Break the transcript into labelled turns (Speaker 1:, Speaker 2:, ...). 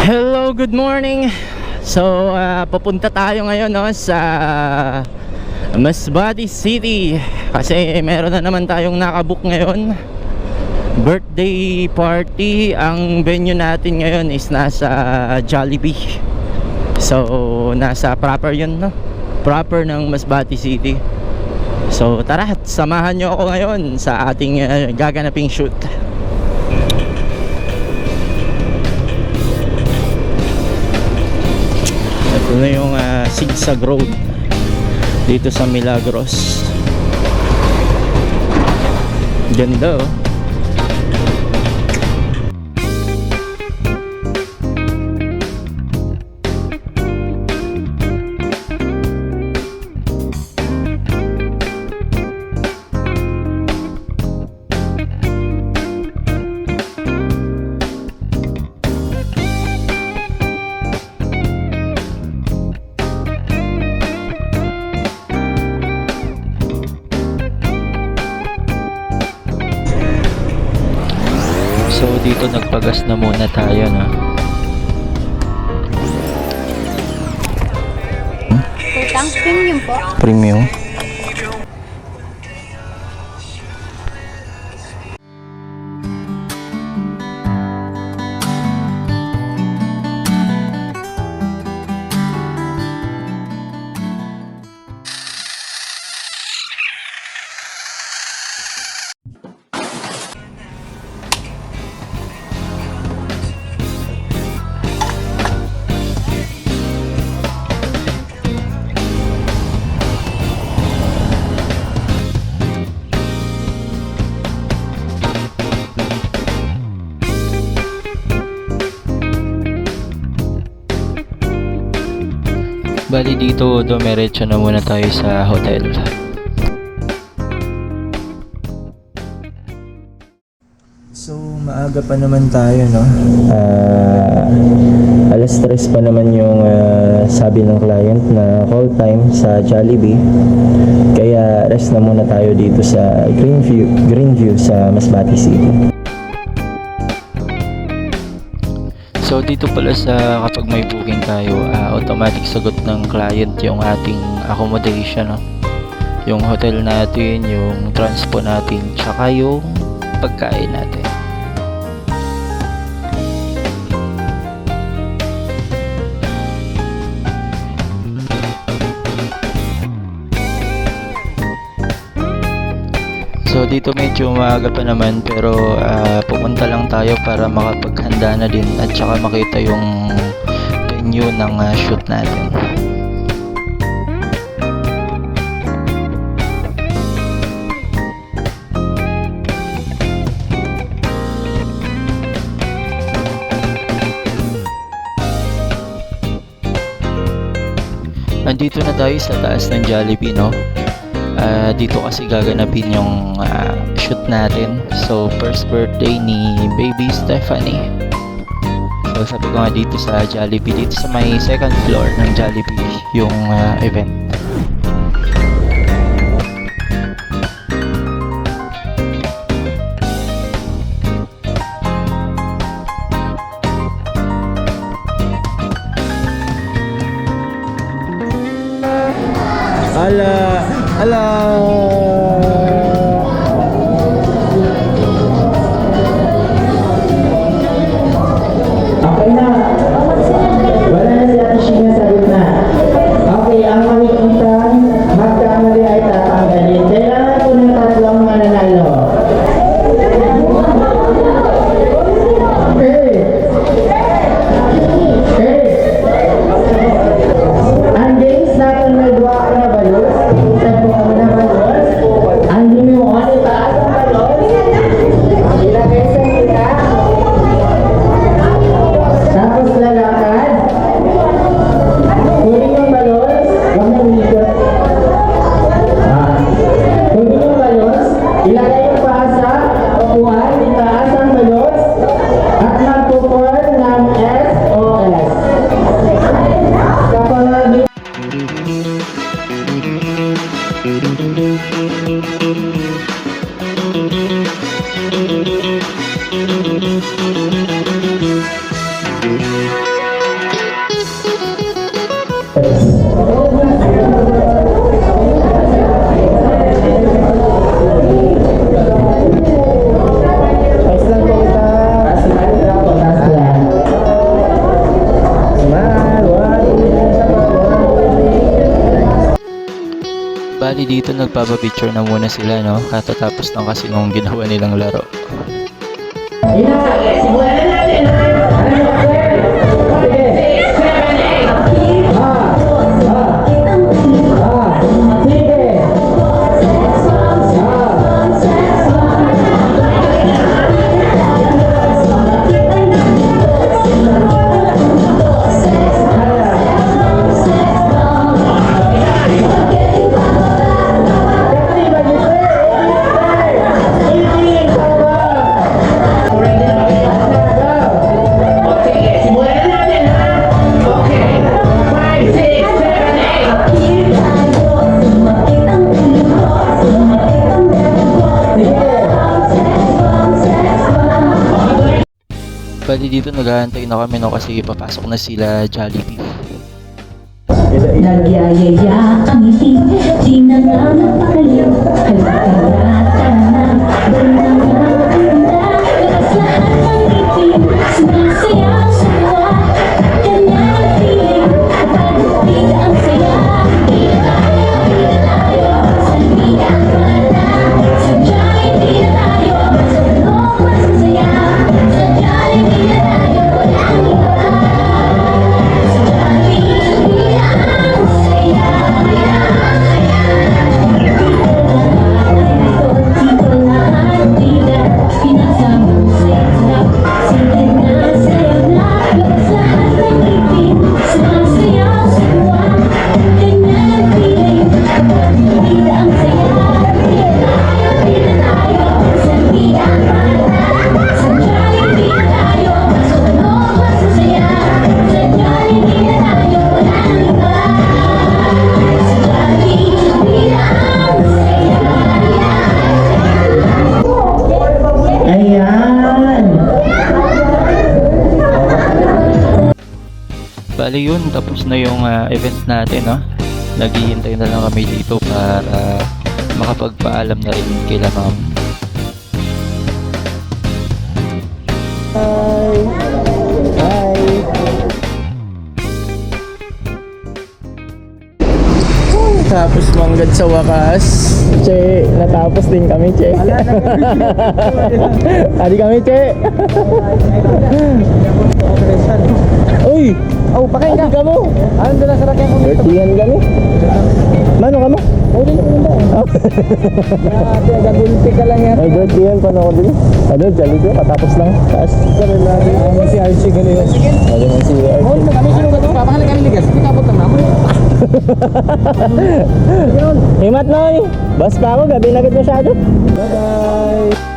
Speaker 1: Hello, good morning. So, papunta tayo ngayon sa Masbate City kasi meron na naman tayong nakabook ngayon. Birthday party. Ang venue natin ngayon is nasa Jollibee. So, nasa proper yun, no? Proper ng Masbate City. So, tara, samahan nyo ako ngayon sa ating gaganaping shoot. Ito na yung Sigsag Road dito sa Milagros. Ganda, oh. So dito nagpagas na muna tayo, no?
Speaker 2: Tutang premium po.
Speaker 1: Premium. Bali dito, dumiretso na muna tayo sa hotel. So, maaga pa naman tayo, no? Alas 3 pa naman yung sabi ng client na call time sa Jollibee. Kaya rest na muna tayo dito sa Greenview sa Masbate City. So dito pala sa kapag may booking tayo, automatic sagot ng client yung ating accommodation, no? Yung hotel natin, yung transpo natin, tsaka yung pagkain natin. So dito medyo maaga pa naman pero pupunta lang tayo para makapaghanda na din at saka makita yung venue ng shoot natin. Nandito na tayo sa taas ng Jollibee, no? Dito kasi gaganapin yung shoot natin. So first birthday ni baby Stephanie. So sabi ko nga dito sa Jollibee, dito sa may second floor ng Jollibee yung event.
Speaker 3: Okay na. Wala na si Ate Sheena sa gitna. Okay, ang makikitang magkamali ay tatanggalin. Kailangan ko ng tatlong mananalo. Ang games natin may dua na balot. Isang po kami na balot. Ang limimuan, itaas ang balot. Ilagay sa kita. Tapos lalakad. Kunin yung balons. Huwag na umigot. Kunin yung balons. Ilagay yung paa sa upuan. Itaas ang balons. At magpupor ng SOS. Kapag
Speaker 1: Thank you. Ayos lang po kita.
Speaker 3: Smile lang po, taas lang.
Speaker 1: Smile,
Speaker 4: Bali dito nagpapapicture na muna sila, no? Katatapos lang kasi nung ginawa nilang laro.
Speaker 3: Ina, simulan na natin. Ano ba, sir? Sige. 6, 7, 8. Sige.
Speaker 4: Bali dito naghahantay na kami, no? Kasi papasok na sila Jollibee.
Speaker 5: Nagyayaya ang ngiti, di na nga mapakaliw. Halika na, tara na, doon na nga punta. Lakas lahat ng ngiti, sumasayaw sa tuwa. Ganyan ang feeling, kapag bida ang saya. Bida tayo, sa bida ang mata. Sadya'y di na tayo, sa loob masasaya. Sadya'y di na tayo, walang iba. Sadya'y bida ang saya. Dito lahat bida, pinasama sa sarap. Sige na, sayo na, lakas lahat ng ngiti, sumasayaw sa tuwa. Ganyan ang feeling, kapag bida ang saya. Bida tayo, sa bida ang mata. Sadya'y di na tayo, sa loob masasaya. Sadya'y di na tayo, walang iba. Sadya'y bida ang saya.
Speaker 3: Ayan.
Speaker 4: Bali yun, tapos na yung event natin, no? Naghihintay na lang kami dito para makapagpaalam na rin kila ma'am.
Speaker 1: Tapos manggad sa wakas. Che, natapos din kami, Che. Adi kami, Che. Uy! Oh, pakain ka mo. Anong dala sa rakyan mo? Bertingan kami. Mano ka mo? Oh, dito mo. Grabe, gagulpi ka lang yan. Ay, bertingan pa na ako din. Ano, jolly ko, katapos lang. Taas. Si RC ganun yun. Ano man si RC. Oh, kami sinugat mo. Papahalik kami ligas. Hindi kapot lang naman. Himat, Noy! Bas pa ako, gabi na agad masyado. Bye-bye!